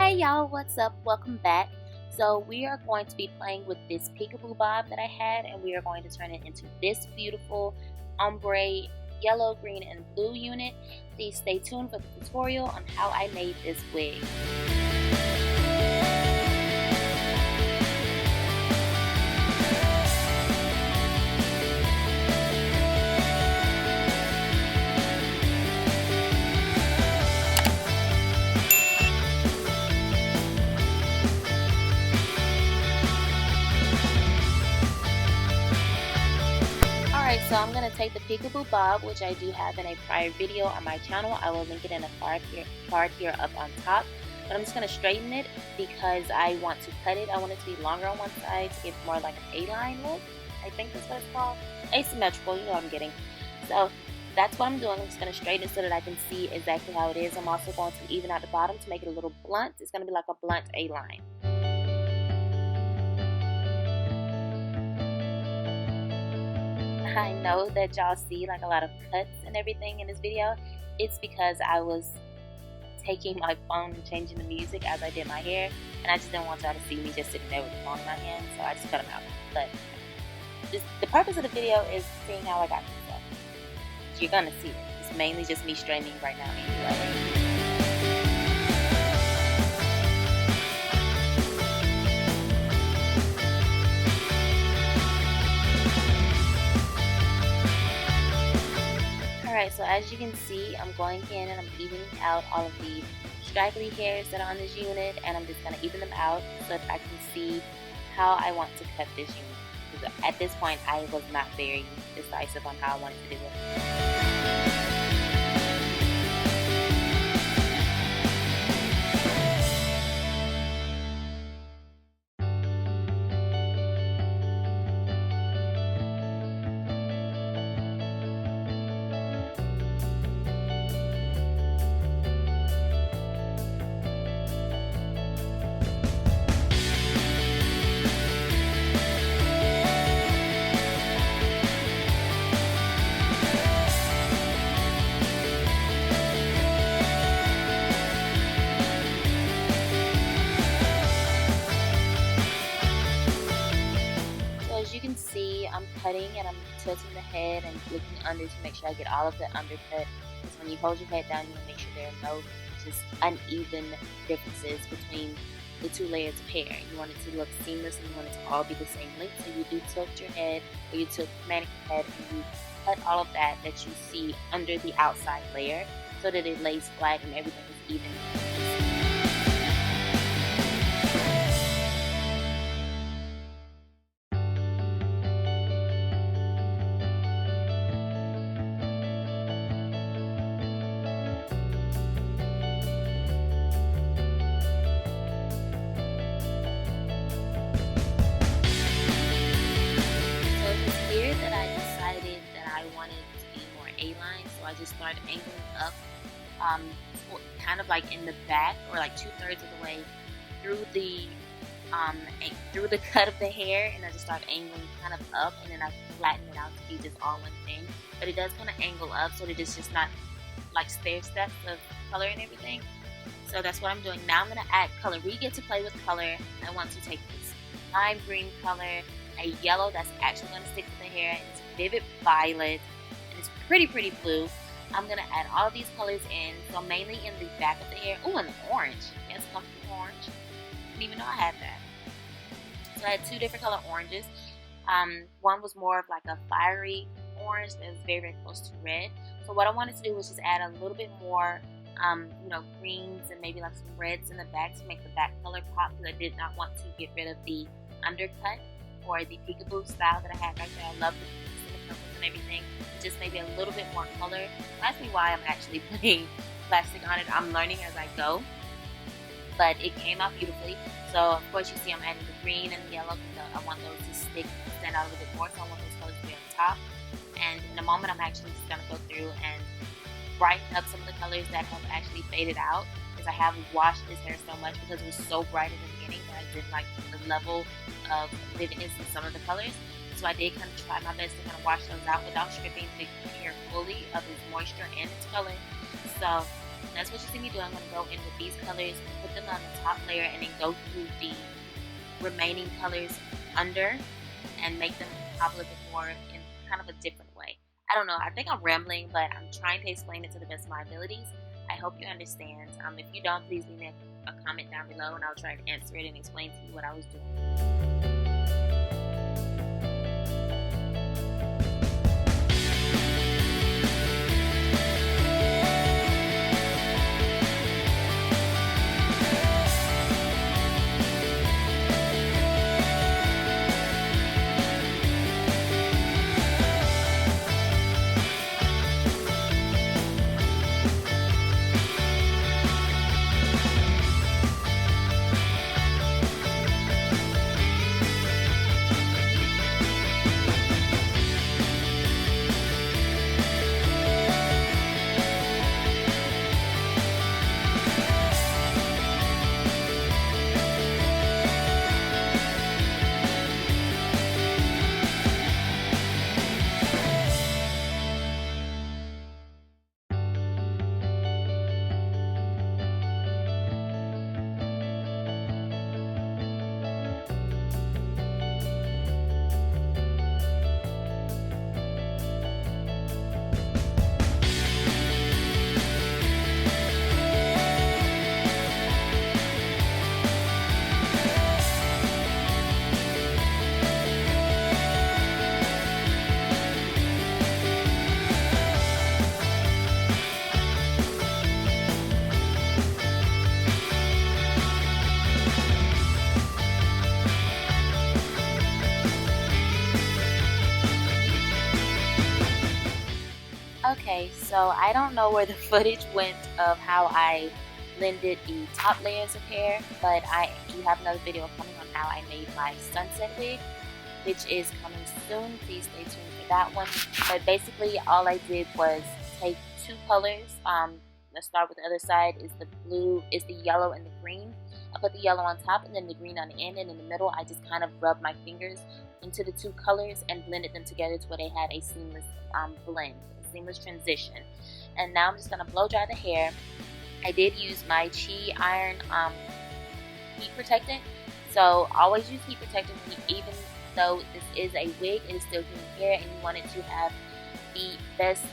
Hey y'all, what's up? Welcome back. So we are going to be playing with this peekaboo bob that I had, and we are going to turn it into this beautiful ombre yellow, green, and blue unit. Please stay tuned for the tutorial on how I made this wig. Alright, so I'm going to take the peekaboo bob, which I do have in a prior video on my channel. I will link it in a card here up on top. But I'm just going to straighten it because I want to cut it. I want it to be longer on one side to give more like an A-line look. I think that's what it's called. Asymmetrical, you know what I'm getting. So that's what I'm doing. I'm just going to straighten it so that I can see exactly how it is. I'm also going to even out the bottom to make it a little blunt. It's going to be like a blunt A-line. I know that y'all see like a lot of cuts and everything in this video. It's because I was taking my phone and changing the music as I did my hair, and I just didn't want y'all to see me just sitting there with the phone in my hand, so I just cut them out. But the purpose of the video is seeing how I got this stuff. You're gonna see it. It's mainly just me straightening right now anyway. Alright, so as you can see, I'm going in and I'm evening out all of the straggly hairs that are on this unit, and I'm just going to even them out so that I can see how I want to cut this unit. Because at this point, I was not very decisive on how I wanted to do it. As you can see, I'm cutting and I'm tilting the head and looking under to make sure I get all of the undercut. Because when you hold your head down, you want to make sure there are no just uneven differences between the two layers of hair. You want it to look seamless and you want it to all be the same length. So you do tilt your head, or you tilt the mannequin head, and you cut all of that you see under the outside layer so that it lays flat and everything is even. So I just started angling up, kind of like in the back, or like 2/3 of the way through the cut of the hair, and I just started angling kind of up, and then I flattened it out to be just all one thing. But it does kind of angle up so that it's just not like stair steps of color and everything. So that's what I'm doing now. I'm gonna add color. We get to play with color. I want to take this lime green color, a yellow that's actually gonna stick to the hair, and it's vivid violet. It's pretty blue. I'm going to add all of these colors in, so mainly in the back of the hair. Oh, and the orange. Yes, comfortable orange. Didn't even know I had that. So I had two different color oranges. One was more of like a fiery orange that was very close to red. So what I wanted to do was just add a little bit more greens and maybe like some reds in the back to make the back color pop, because I did not want to get rid of the undercut or the peekaboo style that I had right there. I love the purples and everything. Just maybe a little bit more color. Ask me why I'm actually putting plastic on it. I'm learning as I go, but it came out beautifully. So of course you see I'm adding the green and the yellow because I want those to stand out a little bit more. So I want those colors to be on top. And in a moment I'm actually just going to go through and brighten up some of the colors that have actually faded out, because I have washed this hair so much because it was so bright in the beginning that I didn't like the level of vividness in some of the colors. So I did kind of try my best to wash those out without stripping the hair fully of its moisture and its color. So That's what you see me do. I'm going to go in with these colors, put them on the top layer, and then go through the remaining colors under and make them pop a little bit more in kind of a different way. I don't know. I think I'm rambling, but I'm trying to explain it to the best of my abilities. I hope you understand. If you don't, please leave me a comment down below, and I'll try to answer it and explain to you what I was doing. Okay, so I don't know where the footage went of how I blended the top layers of hair, but I do have another video coming on how I made my sunset wig, which is coming soon. Please stay tuned for that one. But basically all I did was take two colors. Let's start with the other side. Is the blue, is the yellow and the green. I put the yellow on top and then the green on the end, and in the middle I just kind of rubbed my fingers into the two colors and blended them together to where they had a seamless blend, a seamless transition. And now I'm just going to blow dry the hair. I did use my Cyan heat protectant, so always use heat protectant even though this is a wig, it is still human hair, and you want it to have the best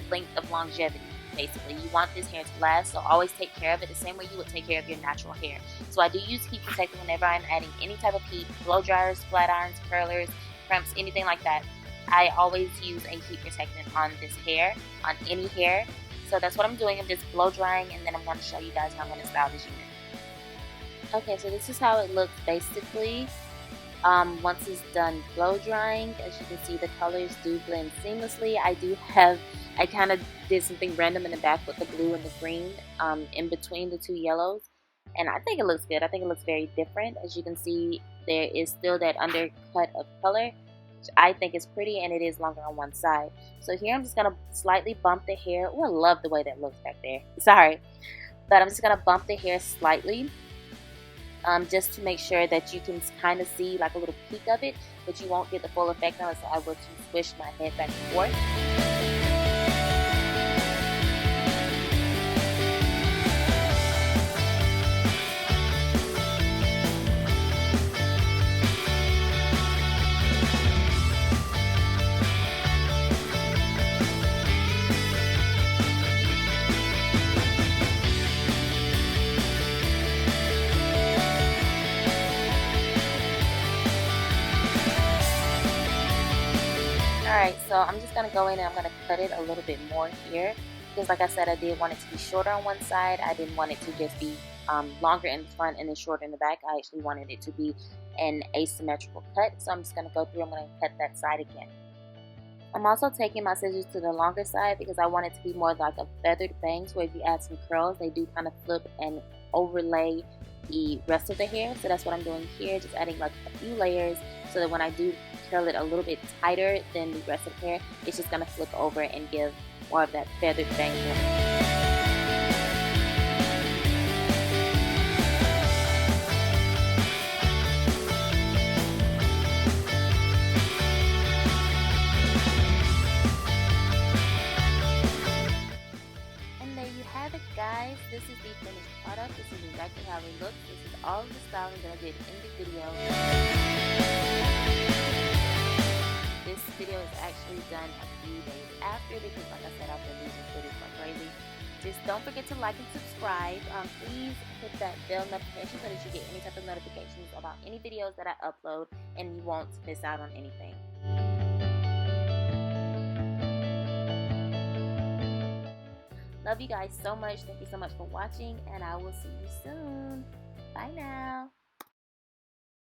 length of longevity. Basically, you want this hair to last, so always take care of it the same way you would take care of your natural hair. So I do use heat protectant whenever I'm adding any type of heat, blow dryers, flat irons, curlers, crimps, anything like that. I always use a heat protectant on this hair, on any hair. So that's what I'm doing. I'm just blow drying, and then I'm going to show you guys how I'm going to style this unit. Okay, so this is how it looks basically. Once it's done blow drying, as you can see, the colors do blend seamlessly. I kind of did something random in the back with the blue and the green in between the two yellows, and I think it looks good. I think it looks very different. As you can see, there is still that undercut of color, which I think is pretty, and it is longer on one side. So here I'm just going to slightly bump the hair. Oh, I love the way that looks back there. Sorry. But I'm just going to bump the hair slightly. Just to make sure that you can kind of see like a little peek of it, but you won't get the full effect unless I were to swish my head back and forth. Alright, so I'm just going to go in and I'm going to cut it a little bit more here, because like I said, I did want it to be shorter on one side. I didn't want it to just be longer in the front and then shorter in the back. I actually wanted it to be an asymmetrical cut, so I'm just going to go through. I'm going to cut that side again. I'm also taking my scissors to the longer side because I want it to be more like a feathered bang, so if you add some curls, they do kind of flip and overlay the rest of the hair. So that's what I'm doing here, just adding like a few layers so that when I do curl it a little bit tighter than the rest of the hair, it's just going to flip over and give more of that feathered bang look. Guys, exactly how it looks. This is all of the styling that I did in the video. This video is actually done a few days after because, like I said, I've been losing footage like crazy. Just don't forget to like and subscribe. Please hit that bell notification so that you get any type of notifications about any videos that I upload and you won't miss out on anything. Love you guys so much. Thank you so much for watching, and I will see you soon. Bye now.